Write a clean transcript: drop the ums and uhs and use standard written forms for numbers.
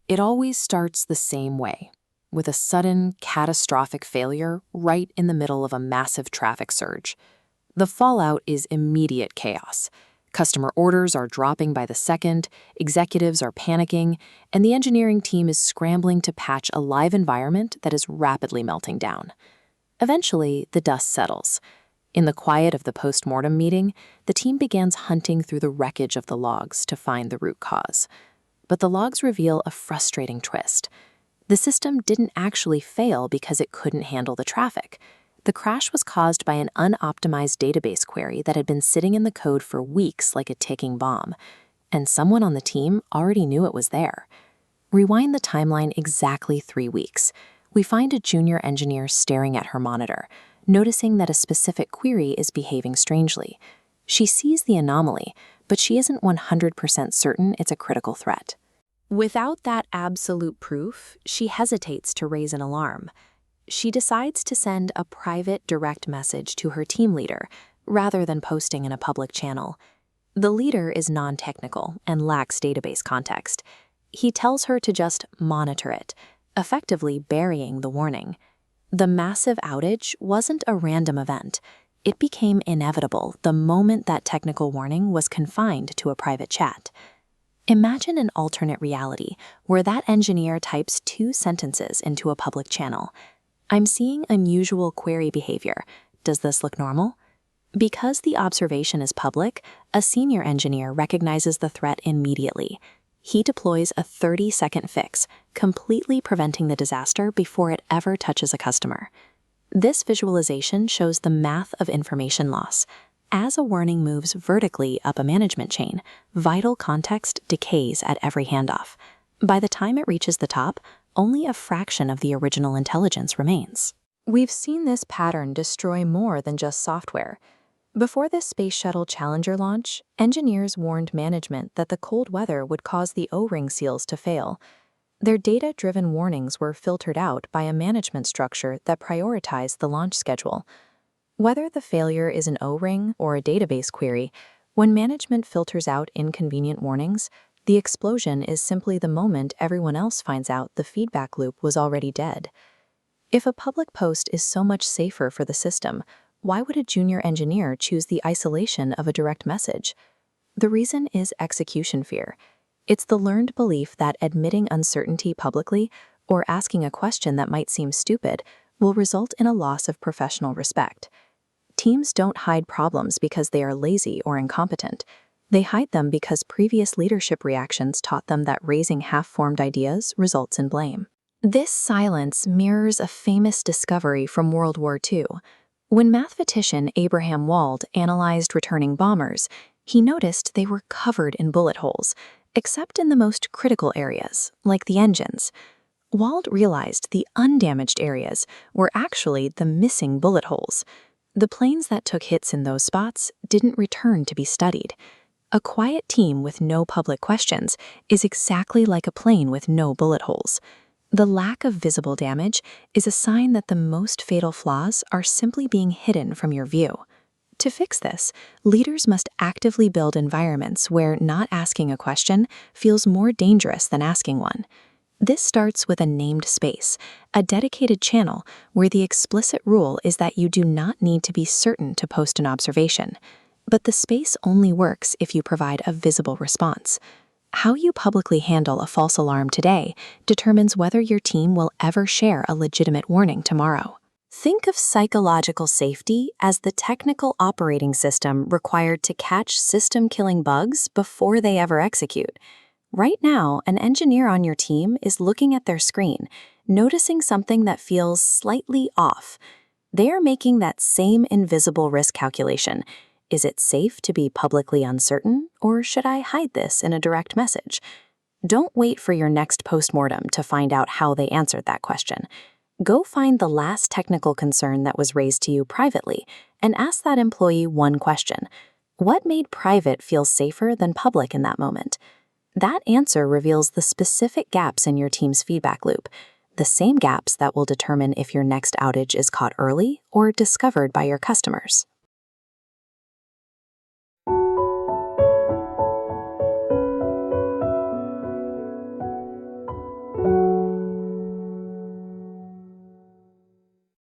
It always starts the same way, with a sudden, catastrophic failure right in the middle of a massive traffic surge. The fallout is immediate chaos. Customer orders are dropping by the second, executives are panicking, and the engineering team is scrambling to patch a live environment that is rapidly melting down. Eventually, the dust settles. In the quiet of the post-mortem meeting, the team begins hunting through the wreckage of the logs to find the root cause. But the logs reveal a frustrating twist. The system didn't actually fail because it couldn't handle the traffic. The crash was caused by an unoptimized database query that had been sitting in the code for weeks like a ticking bomb, and someone on the team already knew it was there. Rewind the timeline exactly 3 weeks. We find a junior engineer staring at her monitor, noticing that a specific query is behaving strangely. She sees the anomaly, but she isn't 100% certain it's a critical threat. Without that absolute proof, she hesitates to raise an alarm. She decides to send a private direct message to her team leader rather than posting in a public channel. The leader is non-technical and lacks database context. He tells her to just monitor it, effectively burying the warning. The massive outage wasn't a random event. It became inevitable the moment that technical warning was confined to a private chat. Imagine an alternate reality where that engineer types 2 sentences into a public channel. "I'm seeing unusual query behavior. Does this look normal?" Because the observation is public, a senior engineer recognizes the threat immediately. He deploys a 30-second fix, completely preventing the disaster before it ever touches a customer. This visualization shows the math of information loss. As a warning moves vertically up a management chain, vital context decays at every handoff. By the time it reaches the top, only a fraction of the original intelligence remains. We've seen this pattern destroy more than just software. Before the Space Shuttle Challenger launch, engineers warned management that the cold weather would cause the O-ring seals to fail. Their data-driven warnings were filtered out by a management structure that prioritized the launch schedule. Whether the failure is an O-ring or a database query, when management filters out inconvenient warnings, the explosion is simply the moment everyone else finds out the feedback loop was already dead. If a public post is so much safer for the system, why would a junior engineer choose the isolation of a direct message? The reason is execution fear. It's the learned belief that admitting uncertainty publicly or asking a question that might seem stupid will result in a loss of professional respect. Teams don't hide problems because they are lazy or incompetent. They hide them because previous leadership reactions taught them that raising half-formed ideas results in blame. This silence mirrors a famous discovery from World War II. When mathematician Abraham Wald analyzed returning bombers, he noticed they were covered in bullet holes, except in the most critical areas, like the engines. Wald realized the undamaged areas were actually the missing bullet holes. The planes that took hits in those spots didn't return to be studied. A quiet team with no public questions is exactly like a plane with no bullet holes. The lack of visible damage is a sign that the most fatal flaws are simply being hidden from your view. To fix this, leaders must actively build environments where not asking a question feels more dangerous than asking one. This starts with a named space, a dedicated channel where the explicit rule is that you do not need to be certain to post an observation. But the space only works if you provide a visible response. How you publicly handle a false alarm today determines whether your team will ever share a legitimate warning tomorrow. Think of psychological safety as the technical operating system required to catch system-killing bugs before they ever execute. Right now, an engineer on your team is looking at their screen, noticing something that feels slightly off. They are making that same invisible risk calculation. Is it safe to be publicly uncertain, or should I hide this in a direct message? Don't wait for your next postmortem to find out how they answered that question. Go find the last technical concern that was raised to you privately and ask that employee one question. What made private feel safer than public in that moment? That answer reveals the specific gaps in your team's feedback loop, the same gaps that will determine if your next outage is caught early or discovered by your customers.